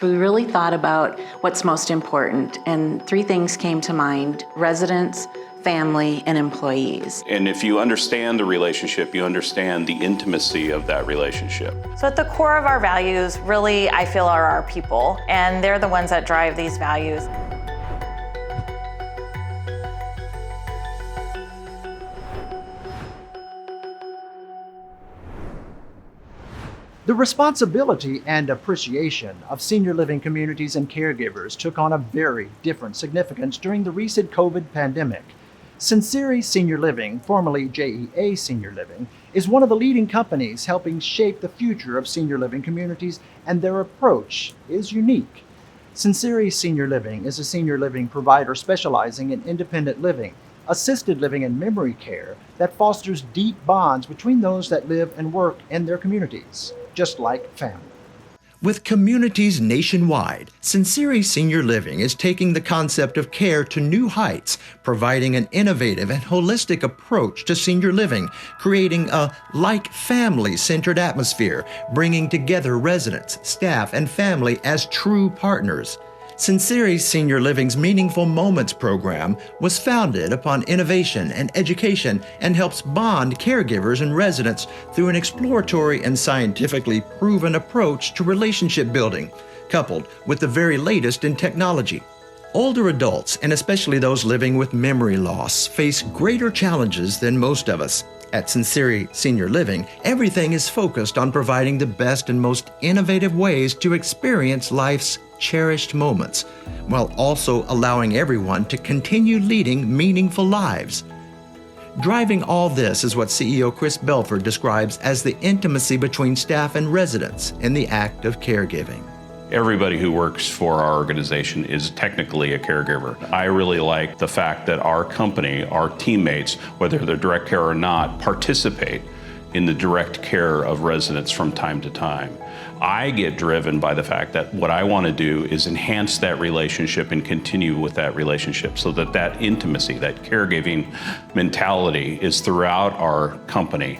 We really thought about what's most important, and three things came to mind: residents, family, and employees. And if you understand the relationship, you understand the intimacy of that relationship. So at the core of our values, really, I feel, are our people, and they're the ones that drive these values. The responsibility and appreciation of senior living communities and caregivers took on a very different significance during the recent COVID pandemic. Sinceri Senior Living, formerly JEA Senior Living, is one of the leading companies helping shape the future of senior living communities, and their approach is unique. Sinceri Senior Living is a senior living provider specializing in independent living, assisted living, and memory care that fosters deep bonds between those that live and work in their communities, just like family. With communities nationwide, Sinceri Senior Living is taking the concept of care to new heights, providing an innovative and holistic approach to senior living, creating a like-family-centered atmosphere, bringing together residents, staff, and family as true partners. Sinceri Senior Living's Meaningful Moments program was founded upon innovation and education and helps bond caregivers and residents through an exploratory and scientifically proven approach to relationship building, coupled with the very latest in technology. Older adults, and especially those living with memory loss, face greater challenges than most of us. At Sinceri Senior Living, everything is focused on providing the best and most innovative ways to experience life's cherished moments, while also allowing everyone to continue leading meaningful lives. Driving all this is what CEO Chris Belford describes as the intimacy between staff and residents in the act of caregiving. Everybody who works for our organization is technically a caregiver. I really like the fact that our company, our teammates, whether they're direct care or not, participate in the direct care of residents from time to time. I get driven by the fact that what I want to do is enhance that relationship and continue with that relationship so that that intimacy, that caregiving mentality is throughout our company.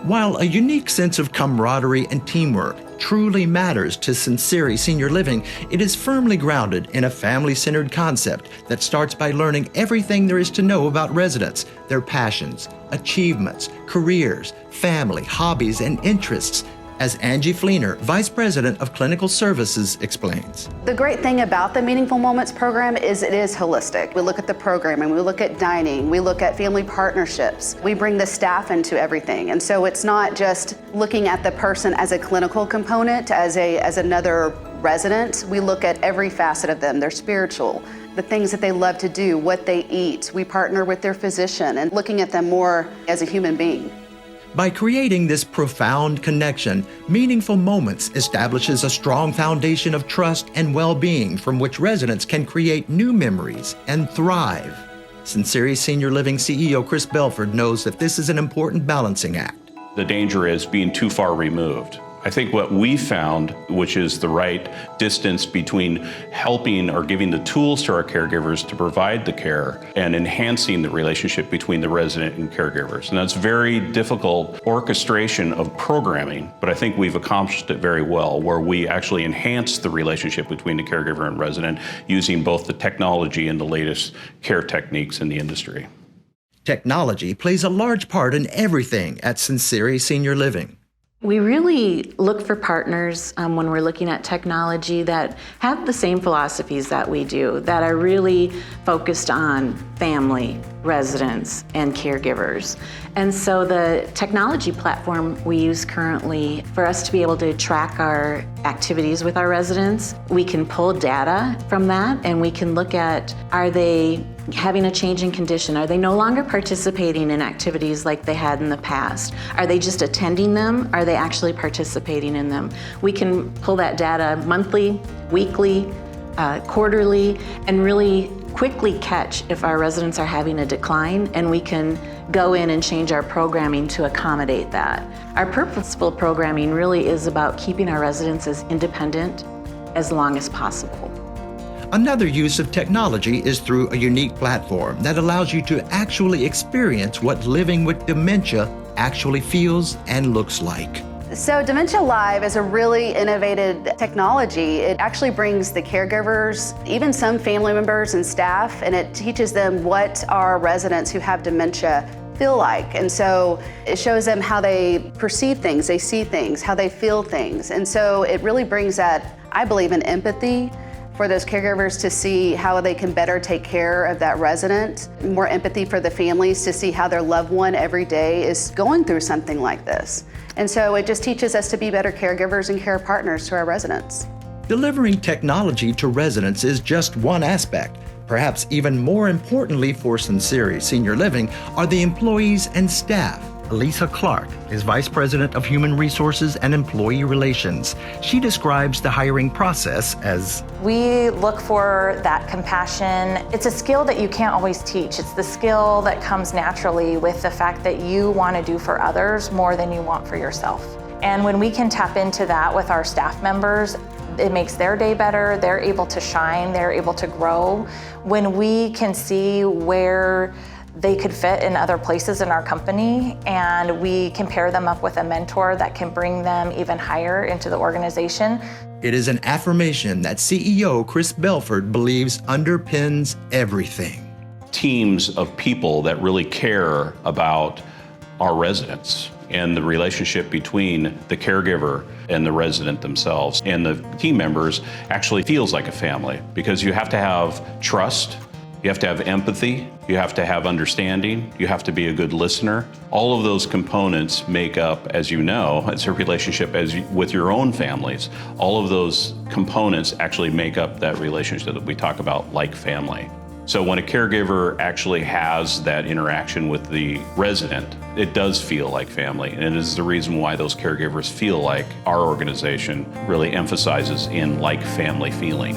While a unique sense of camaraderie and teamwork truly matters to Sinceri Senior Living, it is firmly grounded in a family-centered concept that starts by learning everything there is to know about residents, their passions, achievements, careers, family, hobbies, and interests, as Angie Fleener, Vice President of Clinical Services, explains. The great thing about the Meaningful Moments program is it is holistic. We look at the programming, we look at dining, we look at family partnerships. We bring the staff into everything. And so it's not just looking at the person as a clinical component, as another resident. We look at every facet of them, their spiritual, the things that they love to do, what they eat. We partner with their physician and looking at them more as a human being. By creating this profound connection, Meaningful Moments establishes a strong foundation of trust and well-being from which residents can create new memories and thrive. Sinceri Senior Living CEO Chris Belford knows that this is an important balancing act. The danger is being too far removed. I think what we found, which is the right distance between helping or giving the tools to our caregivers to provide the care and enhancing the relationship between the resident and caregivers. And that's very difficult orchestration of programming, but I think we've accomplished it very well, where we actually enhance the relationship between the caregiver and resident using both the technology and the latest care techniques in the industry. Technology plays a large part in everything at Sinceri Senior Living. We really look for partners when we're looking at technology that have the same philosophies that we do, that are really focused on family, residents, and caregivers. And so the technology platform we use currently, for us to be able to track our activities with our residents, we can pull data from that and we can look at, are they having a change in condition? Are they no longer participating in activities like they had in the past? Are they just attending them? Are they actually participating in them? We can pull that data monthly, weekly, quarterly, and really quickly catch if our residents are having a decline, and we can go in and change our programming to accommodate that. Our purposeful programming really is about keeping our residents as independent as long as possible. Another use of technology is through a unique platform that allows you to actually experience what living with dementia actually feels and looks like. So Dementia Live is a really innovative technology. It actually brings the caregivers, even some family members and staff, and it teaches them what our residents who have dementia feel like. And so it shows them how they perceive things, they see things, how they feel things. And so it really brings that, I believe, an empathy for those caregivers to see how they can better take care of that resident, more empathy for the families to see how their loved one every day is going through something like this. And so it just teaches us to be better caregivers and care partners to our residents. Delivering technology to residents is just one aspect. Perhaps even more importantly for Sinceri Senior Living are the employees and staff. Elisa Clark is Vice President of Human Resources and Employee Relations. She describes the hiring process as, We look for that compassion. It's a skill that you can't always teach. It's the skill that comes naturally with the fact that you want to do for others more than you want for yourself. And when we can tap into that with our staff members, it makes their day better, they're able to shine, they're able to grow. When we can see where they could fit in other places in our company, and we can pair them up with a mentor that can bring them even higher into the organization. it is an affirmation that CEO Chris Belford believes underpins everything. Teams of people that really care about our residents and the relationship between the caregiver and the resident themselves. And the team members actually feels like a family, because you have to have trust, you have to have empathy, you have to have understanding, you have to be a good listener. All of those components make up, as you know, it's a relationship with your own families. All of those components actually make up that relationship that we talk about like family. So when a caregiver actually has that interaction with the resident, it does feel like family. And it is the reason why those caregivers feel like our organization really emphasizes in like family feeling.